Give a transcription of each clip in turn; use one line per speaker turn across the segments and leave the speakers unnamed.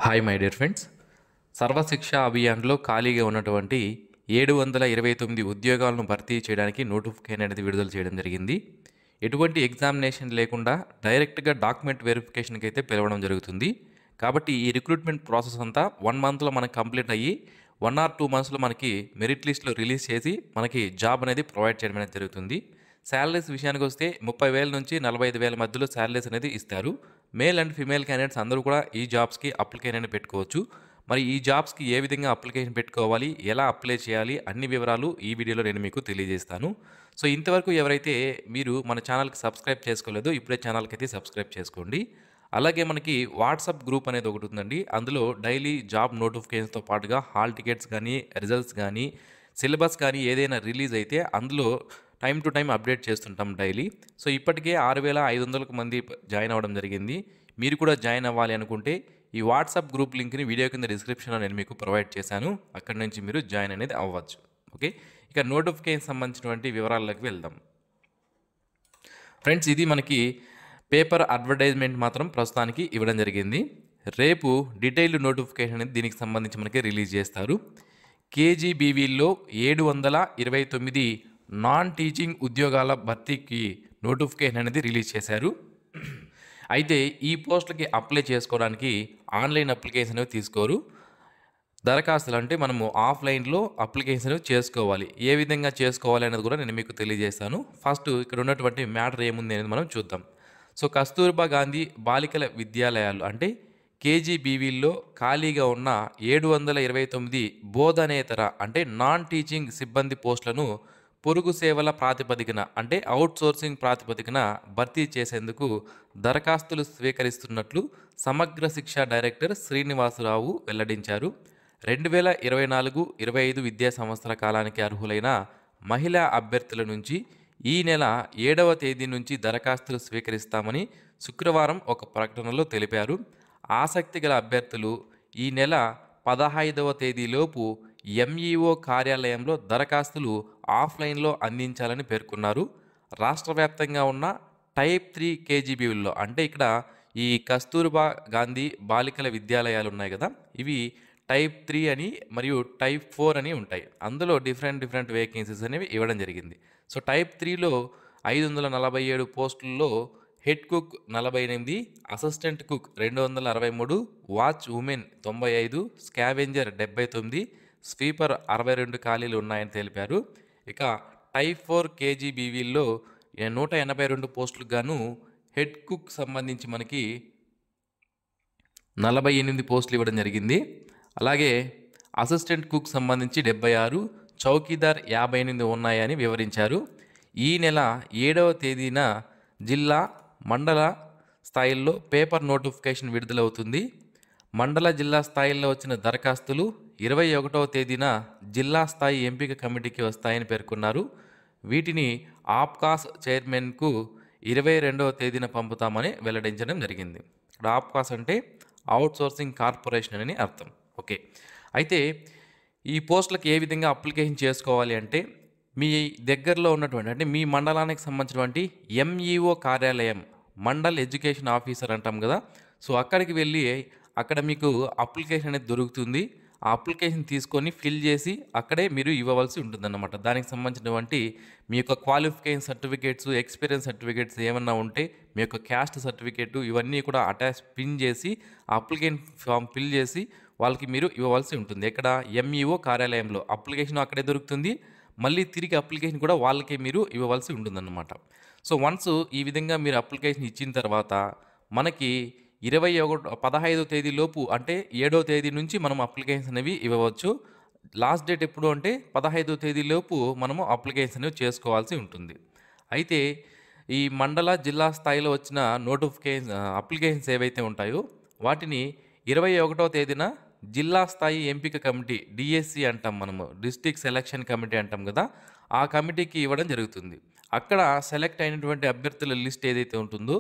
Hi my dear friends. Sarva Shiksha అభియాన్లో ఖాళీగా ఉన్నటువంటి 729 ఉద్యోగాలను భర్తీ చేయడానికి నోటిఫికేషన్ అనేది విడుదల చేయడం జరిగింది. ఎటువంటి ఎగ్జామినేషన్ లేకుండా డైరెక్ట్గా డాక్యుమెంట్ వెరిఫికేషన్కి అయితే పిలవడం జరుగుతుంది. కాబట్టి ఈ రిక్రూట్మెంట్ ప్రాసెస్ అంతా 1 మంత్లో మనకి కంప్లీట్ అయ్యి 1 or 2 మంత్స్లో మనకి మెరిట్ లిస్ట్లో రిలీజ్ చేసి మనకి జాబ్ అనేది ప్రొవైడ్ చేయడం అనేది జరుగుతుంది. శాలరీస్ విషయానికి వస్తే 30,000 నుంచి 45,000 మధ్యలో శాలరీస్ అనేది ఇస్తారు. మేల్ అండ్ ఫీమేల్ క్యాండిడేట్స్ అందరూ కూడా ఈ జాబ్స్కి అప్లికేషన్ అనేది పెట్టుకోవచ్చు. మరి ఈ జాబ్స్కి ఏ విధంగా అప్లికేషన్ పెట్టుకోవాలి, ఎలా అప్లై చేయాలి, అన్ని వివరాలు ఈ వీడియోలో నేను మీకు తెలియజేస్తాను. సో ఇంతవరకు ఎవరైతే మీరు మన ఛానల్కి సబ్స్క్రైబ్ చేసుకోలేదో ఇప్పుడే ఛానల్కి అయితే సబ్స్క్రైబ్ చేసుకోండి. అలాగే మనకి వాట్సాప్ గ్రూప్ అనేది ఒకటి ఉందండి. అందులో డైలీ జాబ్ నోటిఫికేషన్స్తో పాటుగా హాల్ టికెట్స్ కానీ, రిజల్ట్స్ కానీ, సిలబస్ కానీ ఏదైనా రిలీజ్ అయితే అందులో టైం టు టైం అప్డేట్ చేస్తుంటాం డైలీ. సో ఇప్పటికే 6,500 మంది జాయిన్ అవ్వడం జరిగింది. మీరు కూడా జాయిన్ అవ్వాలి అనుకుంటే ఈ వాట్సాప్ గ్రూప్ లింక్ని వీడియో కింద డిస్క్రిప్షన్లో నేను మీకు ప్రొవైడ్ చేశాను. అక్కడి నుంచి మీరు జాయిన్ అనేది అవ్వచ్చు. ఓకే, ఇక నోటిఫికేషన్ సంబంధించినటువంటి వివరాల్లోకి వెళ్దాం. ఫ్రెండ్స్, ఇది మనకి పేపర్ అడ్వర్టైజ్మెంట్ మాత్రం ప్రస్తుతానికి ఇవ్వడం జరిగింది. రేపు డీటెయిల్డ్ నోటిఫికేషన్ అనేది దీనికి సంబంధించి మనకి రిలీజ్ చేస్తారు. కేజీబీవీలో 729 నాన్ టీచింగ్ ఉద్యోగాల భర్తీకి నోటిఫికేషన్ అనేది రిలీజ్ చేశారు. అయితే ఈ పోస్టులకి అప్లై చేసుకోవడానికి ఆన్లైన్ అప్లికేషన్ అనేవి తీసుకోరు. దరఖాస్తులు అంటే మనము ఆఫ్లైన్లో అప్లికేషన్ చేసుకోవాలి. ఏ విధంగా చేసుకోవాలి అనేది కూడా నేను మీకు తెలియజేస్తాను. ఫస్ట్ ఇక్కడ ఉన్నటువంటి మ్యాటర్ ఏముంది అనేది మనం చూద్దాం. సో కస్తూర్బా గాంధీ బాలికల విద్యాలయాలు అంటే కేజీబీవీల్లో ఖాళీగా ఉన్న 729 బోధనేతర అంటే నాన్ టీచింగ్ సిబ్బంది పోస్టులను పొరుగు సేవల ప్రాతిపదికన అంటే అవుట్సోర్సింగ్ ప్రాతిపదికన భర్తీ చేసేందుకు దరఖాస్తులు స్వీకరిస్తున్నట్లు సమగ్ర శిక్ష డైరెక్టర్ శ్రీనివాసరావు వెల్లడించారు. 2024-25 విద్యా సంవత్సర కాలానికి అర్హులైన మహిళా అభ్యర్థుల నుంచి ఈ నెల 7వ తేదీ నుంచి దరఖాస్తులు స్వీకరిస్తామని శుక్రవారం ఒక ప్రకటనలో తెలిపారు. ఆసక్తి గల అభ్యర్థులు ఈ నెల 15వ తేదీలోపు ఎంఈఓ కార్యాలయంలో దరఖాస్తులు ఆఫ్లైన్లో అందించాలని పేర్కొన్నారు. రాష్ట్ర వ్యాప్తంగా ఉన్న టైప్ 3 కేజీబీల్లో అంటే ఇక్కడ ఈ కస్తూర్బా గాంధీ బాలికల విద్యాలయాలు ఉన్నాయి కదా, ఇవి టైప్ 3 అని మరియు టైప్ 4 అని ఉంటాయి. అందులో డిఫరెంట్ వేకెన్సీస్ అనేవి ఇవ్వడం జరిగింది. సో టైప్ 3లో 547 పోస్టుల్లో head cook 48, assistant cook 263, watch women 95, scavenger 79, sweeper 62 ఖాళీలు ఉన్నాయని తెలిపారు. ఇక టైప్ 4 కేజీబీవీల్లో 182 పోస్టులకు గాను హెడ్ కుక్ సంబంధించి మనకి 48 పోస్టులు ఇవ్వడం జరిగింది. అలాగే అసిస్టెంట్ కుక్ సంబంధించి 76, చౌకీదార్ 58 ఉన్నాయని వివరించారు. ఈ నెల 7వ తేదీన జిల్లా మండల స్థాయిల్లో పేపర్ నోటిఫికేషన్ విడుదలవుతుంది. మండల జిల్లా స్థాయిల్లో వచ్చిన దరఖాస్తులు 21వ తేదీన జిల్లా స్థాయి ఎంపిక కమిటీకి వస్తాయని పేర్కొన్నారు. వీటిని ఆప్కాస్ చైర్మన్కు 22వ తేదీన పంపుతామని వెల్లడించడం జరిగింది. ఇక్కడ ఆప్కాస్ అంటే అవుట్సోర్సింగ్ కార్పొరేషన్ అని అర్థం. ఓకే, అయితే ఈ పోస్టులకు ఏ విధంగా అప్లికేషన్ చేసుకోవాలి అంటే మీ దగ్గరలో ఉన్నటువంటి అంటే మీ మండలానికి సంబంధించినటువంటి ఎంఈఓ కార్యాలయం, మండల్ ఎడ్యుకేషన్ ఆఫీసర్ అంటాం కదా, సో అక్కడికి వెళ్ళి అక్కడ మీకు అప్లికేషన్ అనేది దొరుకుతుంది. ఆ అప్లికేషన్ తీసుకొని ఫిల్ చేసి అక్కడే మీరు ఇవ్వవలసి ఉంటుందన్నమాట. దానికి సంబంధించినటువంటి మీ యొక్క క్వాలిఫికేషన్ సర్టిఫికేట్స్, ఎక్స్పీరియన్స్ సర్టిఫికేట్స్ ఏమన్నా ఉంటే మీ యొక్క క్యాస్ట్ సర్టిఫికేటు ఇవన్నీ కూడా అటాచ్ పిన్ చేసి అప్లికేషన్ ఫామ్ ఫిల్ చేసి వాళ్ళకి మీరు ఇవ్వవలసి ఉంటుంది. ఇక్కడ ఎంఈఓ కార్యాలయంలో అప్లికేషన్ అక్కడే దొరుకుతుంది. మళ్ళీ తిరిగి అప్లికేషన్ కూడా వాళ్ళకే మీరు ఇవ్వవలసి ఉంటుందన్నమాట. సో వన్స్ ఈ విధంగా మీరు అప్లికేషన్ ఇచ్చిన తర్వాత మనకి 15వ తేదీలోపు అంటే 7వ తేదీ నుంచి మనం అప్లికేషన్ అనేవి ఇవ్వవచ్చు. లాస్ట్ డేట్ ఎప్పుడు అంటే 15వ తేదీలోపు మనము అప్లికేషన్ అనేవి చేసుకోవాల్సి ఉంటుంది. అయితే ఈ మండల జిల్లా స్థాయిలో వచ్చిన అప్లికేషన్స్ ఏవైతే ఉంటాయో వాటిని 21వ తేదీన జిల్లా స్థాయి ఎంపిక కమిటీ డిఎస్సి అంటాం, మనము డిస్ట్రిక్ట్ సెలక్షన్ కమిటీ అంటాం కదా, ఆ కమిటీకి ఇవ్వడం జరుగుతుంది. అక్కడ సెలెక్ట్ అయినటువంటి అభ్యర్థుల లిస్ట్ ఏదైతే ఉంటుందో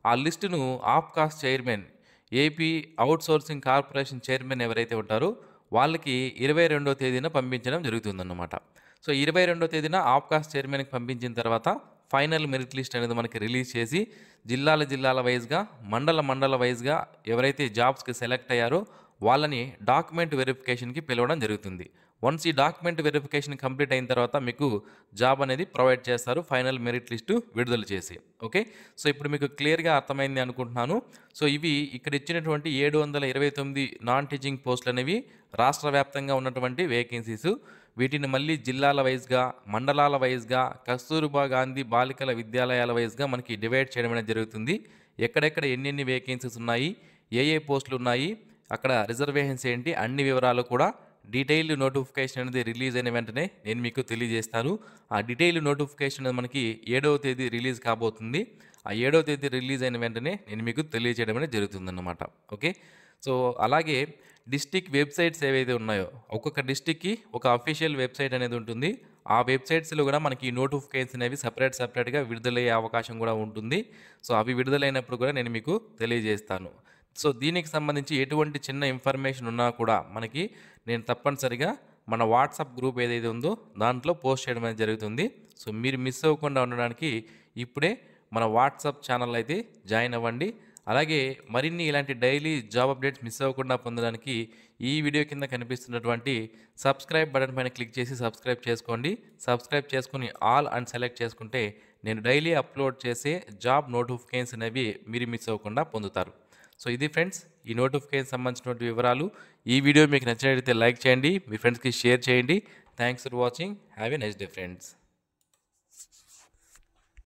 ఆ లిస్టును APCOS chairman, AP outsourcing corporation chairman ఎవరైతే ఉంటారో వాళ్ళకి 22వ తేదీన పంపించడం జరుగుతుందన్నమాట. సో 22వ తేదీన ఆప్కాస్ చైర్మన్కి పంపించిన తర్వాత ఫైనల్ మెరిట్ లిస్ట్ అనేది మనకి రిలీజ్ చేసి జిల్లాల వైజ్గా మండల వైజ్గా ఎవరైతే జాబ్స్కి సెలెక్ట్ అయ్యారో వాళ్ళని డాక్యుమెంట్ వెరిఫికేషన్కి పిలవడం జరుగుతుంది. వన్స్ ఈ డాక్యుమెంట్ వెరిఫికేషన్ కంప్లీట్ అయిన తర్వాత మీకు జాబ్ అనేది ప్రొవైడ్ చేస్తారు ఫైనల్ మెరిట్ లిస్టు విడుదల చేసి. ఓకే, సో ఇప్పుడు మీకు క్లియర్గా అర్థమైంది అనుకుంటున్నాను. సో ఇవి ఇక్కడ ఇచ్చినటువంటి 729 నాన్ టీచింగ్ పోస్టులు అనేవి రాష్ట్ర వ్యాప్తంగా ఉన్నటువంటి వేకెన్సీస్. వీటిని మళ్ళీ జిల్లాల వైజ్గా, మండలాల వైజ్గా, కస్తూర్బా గాంధీ బాలికల విద్యాలయాల వైజ్గా మనకి డివైడ్ చేయడం అనేది జరుగుతుంది. ఎక్కడెక్కడ ఎన్నెన్ని వేకెన్సీస్ ఉన్నాయి, ఏ ఏ పోస్టులు ఉన్నాయి, అక్కడ రిజర్వేషన్స్ ఏంటి, అన్ని వివరాలు కూడా డీటెయిల్డ్ నోటిఫికేషన్ అనేది రిలీజ్ అయిన వెంటనే నేను మీకు తెలియజేస్తాను. ఆ డీటెయిల్డ్ నోటిఫికేషన్ అనేది మనకి 7వ తేదీ రిలీజ్ కాబోతుంది. ఆ 7వ తేదీ రిలీజ్ అయిన వెంటనే నేను మీకు తెలియజేయడం అనేది జరుగుతుందన్నమాట. ఓకే, సో అలాగే డిస్టిక్ వెబ్సైట్స్ ఏవైతే ఉన్నాయో, ఒక్కొక్క డిస్టిక్కి ఒక అఫీషియల్ వెబ్సైట్ అనేది ఉంటుంది. ఆ వెబ్సైట్స్లో కూడా మనకి నోటిఫికేషన్ అనేవి సపరేట్గా విడుదలయ్యే అవకాశం కూడా ఉంటుంది. సో అవి విడుదలైనప్పుడు కూడా నేను మీకు తెలియజేస్తాను. సో దీనికి సంబంధించి ఎటువంటి చిన్న ఇన్ఫర్మేషన్ ఉన్నా కూడా మనకి నేను తప్పనిసరిగా మన వాట్సాప్ గ్రూప్ ఏదైతే ఉందో దాంట్లో పోస్ట్ చేయడం అనేది జరుగుతుంది. సో మీరు మిస్ అవ్వకుండా ఉండడానికి ఇప్పుడే మన వాట్సాప్ ఛానల్ అయితే జాయిన్ అవ్వండి. అలాగే మరిన్ని ఇలాంటి డైలీ జాబ్ అప్డేట్స్ మిస్ అవ్వకుండా పొందడానికి ఈ వీడియో కింద కనిపిస్తున్నటువంటి సబ్స్క్రైబ్ బటన్ పైన క్లిక్ చేసి సబ్స్క్రైబ్ చేసుకోండి. సబ్స్క్రైబ్ చేసుకుని ఆల్ అని సెలెక్ట్ చేసుకుంటే నేను డైలీ అప్లోడ్ చేసే జాబ్ నోటిఫికేషన్స్ అనేవి మీరు మిస్ అవ్వకుండా పొందుతారు. సో ఇది ఫ్రెండ్స్, ఈ నోటిఫికేషన్ సంబంధించినటువంటి వివరాలు. ఈ వీడియో మీకు నచ్చినట్లయితే లైక్ చేయండి, మీ ఫ్రెండ్స్కి షేర్ చేయండి. Thanks for watching. Have a nice day friends.